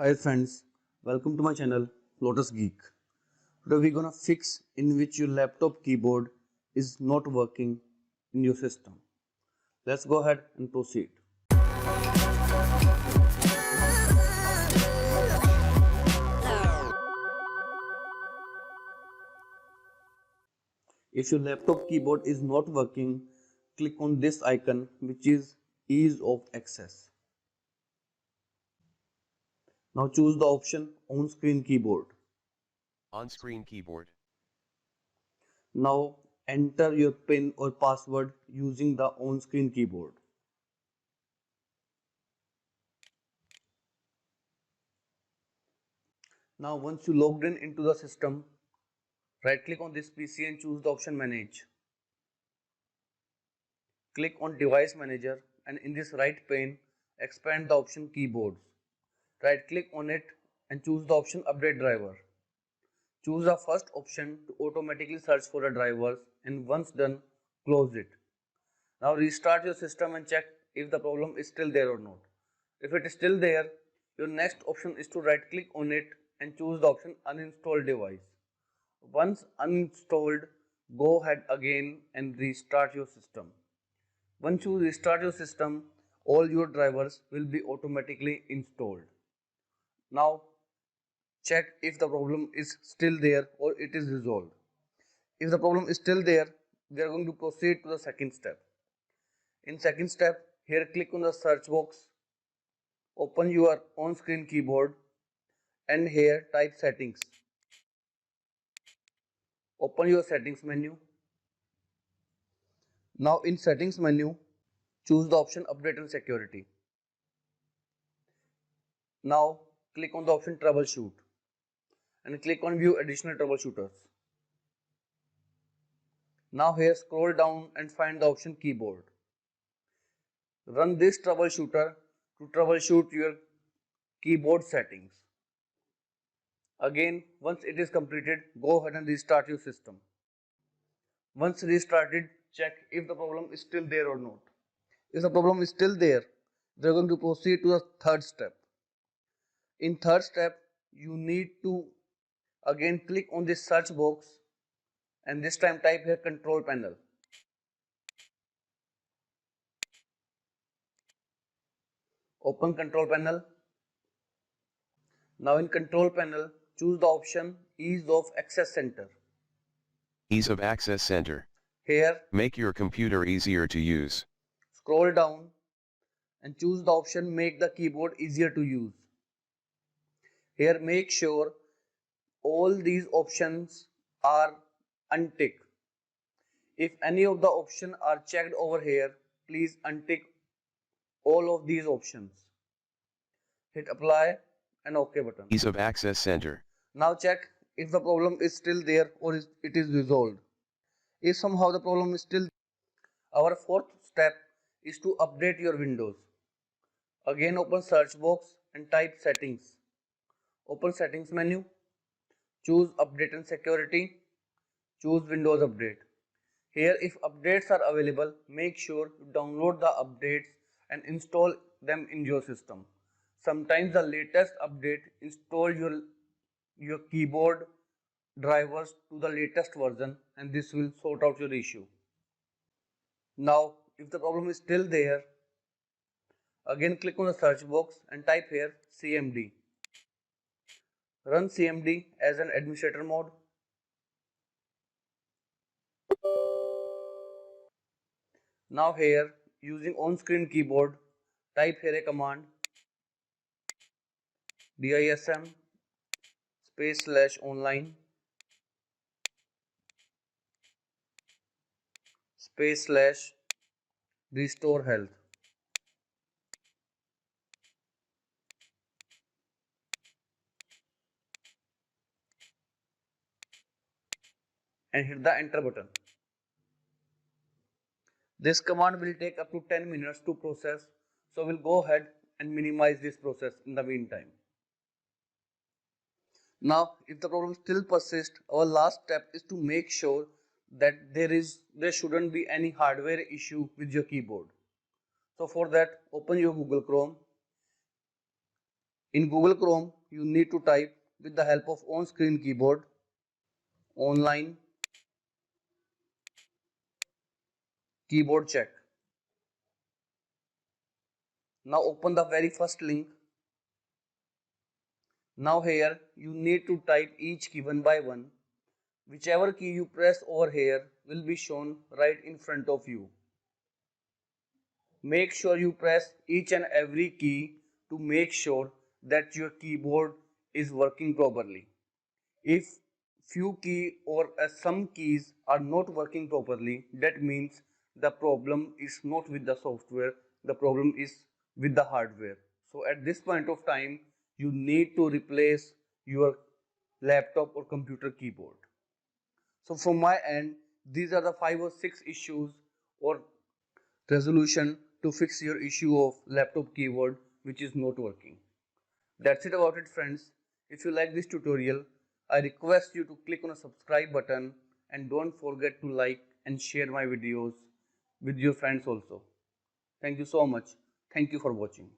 Hi friends, welcome to my channel Lotus Geek. Today we're gonna fix in which your laptop keyboard is not working in your system. Let's go ahead and proceed. If your laptop keyboard is not working, click on this icon which is ease of access. Now choose the option on screen keyboard. On-screen keyboard. Now enter your PIN or password using the on screen keyboard. Now once you logged in into the system, right click on this PC and choose the option Manage. Click on Device Manager and in this right pane, expand the option Keyboards. Right click on it and choose the option Update Driver. Choose the first option to automatically search for the drivers and once done, close it. Now restart your system and check if the problem is still there or not. If it is still there, your next option is to right click on it and choose the option Uninstall Device. Once uninstalled, go ahead again and restart your system. Once you restart your system, all your drivers will be automatically installed. Now check if the problem is still there or it is resolved. If the problem is still there, we are going to proceed to the second step. In second step, here click on the search box, open your on-screen keyboard and here type settings. Open your settings menu. Now in settings menu, choose the option update and security. Now click on the option troubleshoot and click on view additional troubleshooters. Now here scroll down and find the option keyboard. Run this troubleshooter to troubleshoot your keyboard settings. Again, once it is completed, go ahead and restart your system. Once restarted, check if the problem is still there or not. If the problem is still there, we are going to proceed to the third step. In third step, you need to again click on this search box and this time type here control panel. Open control panel. Now in control panel, choose the option ease of access center. Ease of access center. Here, Make your computer easier to use. scroll down and choose the option make the keyboard easier to use. Here make sure all these options are unticked. If any of the options are checked over here, please untick all of these options. Hit apply and OK button. Ease of access center. Now check if the problem is still there or it is resolved. If somehow the problem is still there, our fourth step is to update your Windows. Again open search box and type settings. Open settings menu. Choose update and security. Choose Windows update. Here if updates are available, make sure you download the updates and install them in your system. Sometimes the latest update install your keyboard drivers to the latest version and this will sort out your issue. Now if the problem is still there, again click on the search box and type here CMD. Run CMD as an administrator mode. Now here using on-screen keyboard, type here a command dism /online /restore health. And hit the enter button. This command will take up to 10 minutes to process, so we'll go ahead and minimize this process in the meantime. Now if the problem still persists, our last step is to make sure that there shouldn't be any hardware issue with your keyboard. So for that, open your Google Chrome, In Google Chrome, you need to type with the help of on-screen keyboard, online keyboard check. Now open the very first link. Now here you need to type each key one by one. Whichever key you press over here will be shown right in front of you. Make sure you press each and every key to make sure that your keyboard is working properly. If few key or some keys are not working properly, that means the problem is not with the software, the problem is with the hardware. So at this point of time, you need to replace your laptop or computer keyboard. So from my end, these are the 5 or 6 issues or resolution to fix your issue of laptop keyboard which is not working. That's it about it, friends. If you like this tutorial, I request you to click on a subscribe button and don't forget to like and share my videos with your friends also. Thank you so much. Thank you for watching.